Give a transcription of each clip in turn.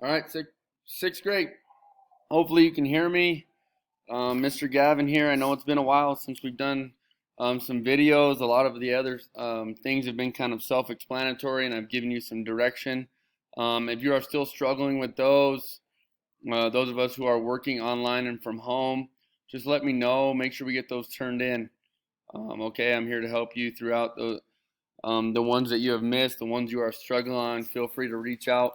All right, sixth grade. Hopefully you can hear me. Mr. Gavin here. I know it's been a while since we've done some videos. A lot of the other things have been kind of self-explanatory, and I've given you some direction. If you are still struggling with those of us who are working online and from home, just let me know. Make sure we get those turned in. Okay, I'm here to help you throughout the ones that you have missed, the ones you are struggling on. Feel free to reach out.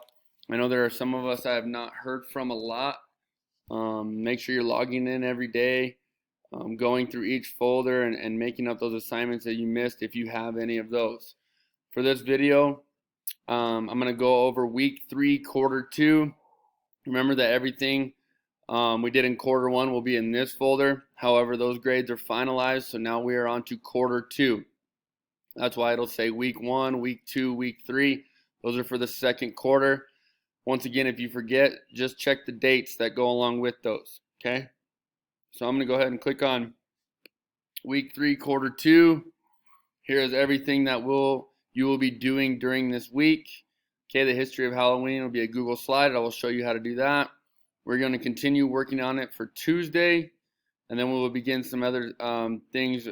I know there are some of us I have not heard from a lot. Make sure you're logging in every day, going through each folder and making up those assignments that you missed if you have any of those. For this video, I'm going to go over week 3, quarter 2. Remember that everything we did in quarter 1 will be in this folder. However, those grades are finalized, so now we are on to quarter 2. That's why it'll say week 1, week 2, week 3. Those are for the second quarter. Once again, if you forget, just check the dates that go along with those, okay? So I'm going to go ahead and click on week 3, quarter 2. Here is everything that you will be doing during this week. Okay, the history of Halloween will be a Google slide. I will show you how to do that. We're going to continue working on it for Tuesday, and then we will begin some other things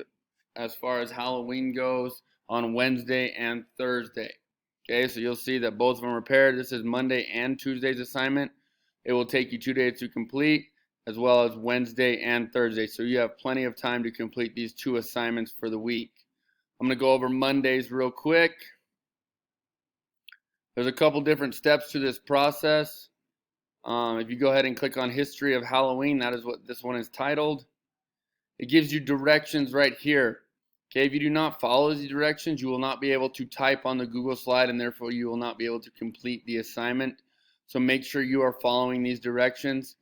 as far as Halloween goes on Wednesday and Thursday. Okay, so you'll see that both of them are paired. This is Monday and Tuesday's assignment. It will take you 2 days to complete, as well as Wednesday and Thursday. So you have plenty of time to complete these 2 assignments for the week. I'm going to go over Mondays real quick. There's a couple different steps to this process. If you go ahead and click on History of Halloween, that is what this one is titled. It gives you directions right here. Okay, if you do not follow these directions, you will not be able to type on the Google slide, and therefore you will not be able to complete the assignment. So make sure you are following these directions.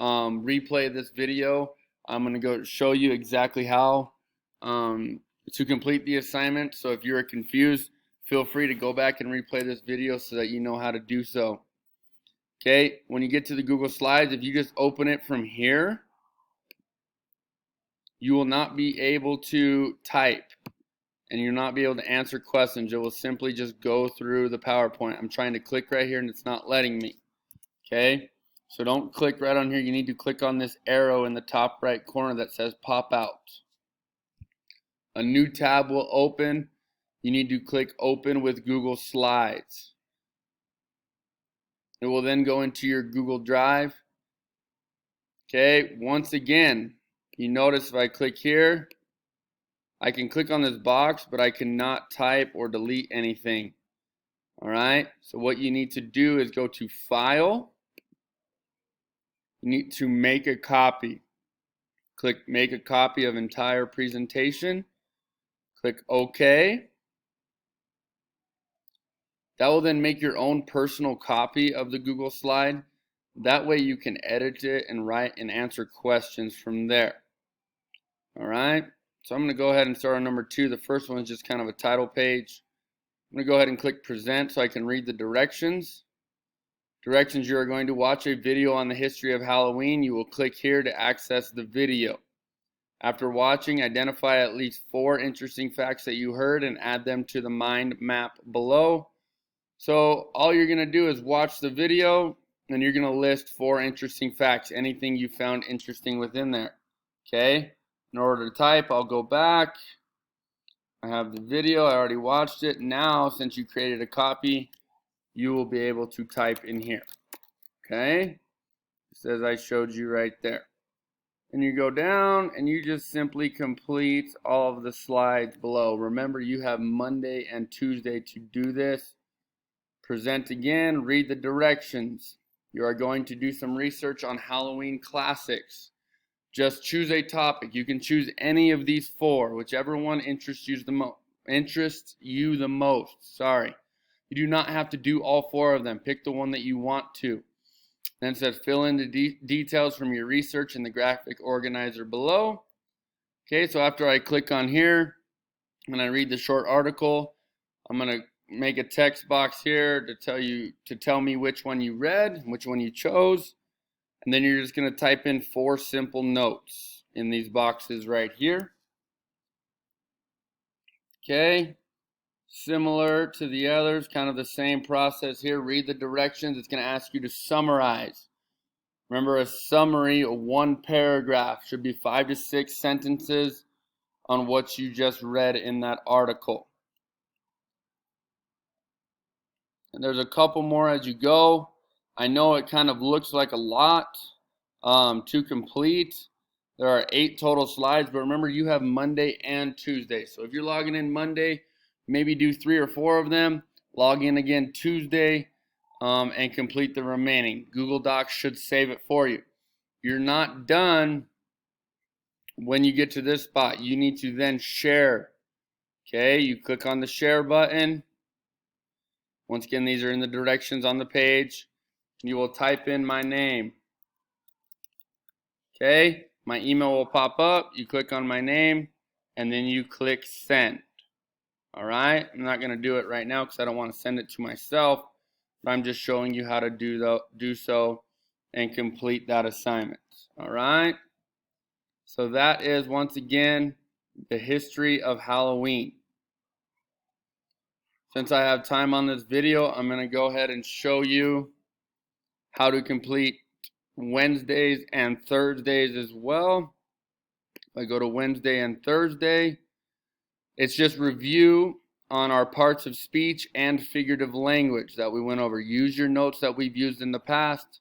Replay this video. I'm going to go show you exactly how to complete the assignment. So if you're confused, feel free to go back and replay this video so that you know how to do so. Okay, when you get to the Google Slides, if you just open it from here, you will not be able to type, and you'll not be able to answer questions. It will simply just go through the PowerPoint. I'm trying to click right here and it's not letting me. Okay, so don't click right on here. You need to click on this arrow in the top right corner that says pop out. A new tab will open. You need to click open with Google Slides. It will then go into your Google Drive. Okay, once again, you notice if I click here, I can click on this box, but I cannot type or delete anything. All right, so what you need to do is go to File. You need to make a copy. Click Make a Copy of Entire Presentation. Click OK. That will then make your own personal copy of the Google slide. That way you can edit it and write and answer questions from there. All right, so I'm going to go ahead and start on number 2. The first one is just kind of a title page. I'm going to go ahead and click present so I can read the directions. Directions: you are going to watch a video on the history of Halloween. You will click here to access the video. After watching, identify at least 4 interesting facts that you heard and add them to the mind map below. So all you're going to do is watch the video, and you're going to list 4 interesting facts, anything you found interesting within there. Okay, in order to type, I'll go back. I have the video, I already watched it. Now, since you created a copy, you will be able to type in here. Okay, just as I showed you right there. And you go down and you just simply complete all of the slides below. Remember, you have Monday and Tuesday to do this. Present again, read the directions. You are going to do some research on Halloween classics. Just choose a topic. You can choose any of these 4, whichever one interests you the most. Sorry. You do not have to do all 4 of them. Pick the one that you want to. Then it says fill in the details from your research in the graphic organizer below. Okay, so after I click on here and I read the short article, I'm going to make a text box here to tell me which one you read, which one you chose, and then you're just going to type in 4 simple notes in these boxes right here. Okay, Similar to the others, kind of the same process here. Read the directions. It's going to ask you to summarize. Remember, a summary, one paragraph, should be 5 to 6 sentences on what you just read in that article. And there's a couple more as you go. I know it kind of looks like a lot to complete. There are 8 total slides, but remember, you have Monday and Tuesday. So if you're logging in Monday, maybe do 3 or 4 of them. Log in again Tuesday and complete the remaining. Google Docs should save it for you. You're not done when you get to this spot. You need to then share. Okay, you click on the share button. Once again, these are in the directions on the page. You will type in my name. Okay, my email will pop up. You click on my name, and then you click send. All right, I'm not going to do it right now because I don't want to send it to myself, but I'm just showing you how to do so and complete that assignment. All right, so that is, once again, the history of Halloween. Since I have time on this video, I'm going to go ahead and show you how to complete Wednesdays and Thursdays as well. If I go to Wednesday and Thursday, it's just review on our parts of speech and figurative language that we went over. Use your notes that we've used in the past.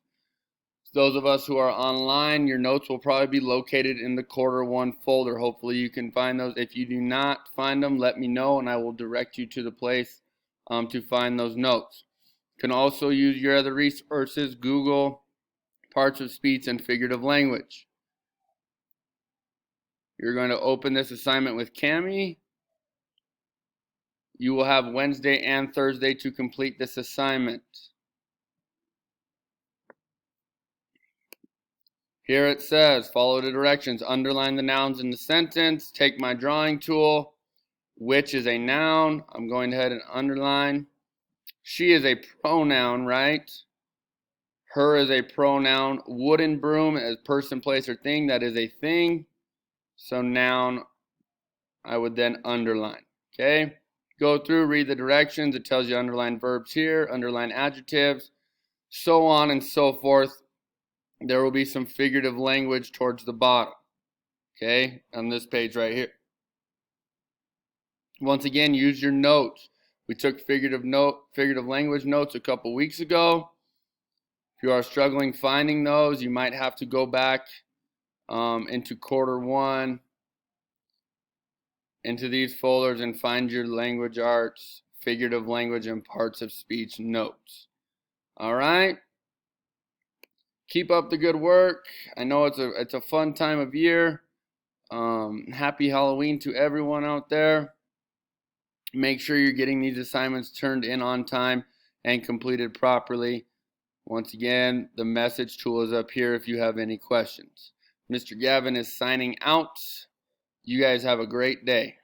Those of us who are online, your notes will probably be located in the Q1 folder. Hopefully you can find those. If you do not find them, let me know and I will direct you to the place to find those notes. You can also use your other resources, Google, parts of speech and figurative language. You're going to open this assignment with Cami. You will have Wednesday and Thursday to complete this assignment. Here it says, follow the directions, underline the nouns in the sentence, take my drawing tool, which is a noun. I'm going ahead and underline. She is a pronoun, right? Her is a pronoun. Wooden broom is person, place, or thing. That is a thing. So noun, I would then underline. Okay? Go through, read the directions. It tells you underline verbs here, underline adjectives, so on and so forth. There will be some figurative language towards the bottom, okay, on this page right here. Once again, use your notes. We took figurative language notes a couple weeks ago. If you are struggling finding those, you might have to go back into Q1, into these folders and find your language arts, figurative language, and parts of speech notes. All right? Keep up the good work. I know it's a fun time of year. Happy Halloween to everyone out there. Make sure you're getting these assignments turned in on time and completed properly. Once again, the message tool is up here if you have any questions. Mr. Gavin is signing out. You guys have a great day.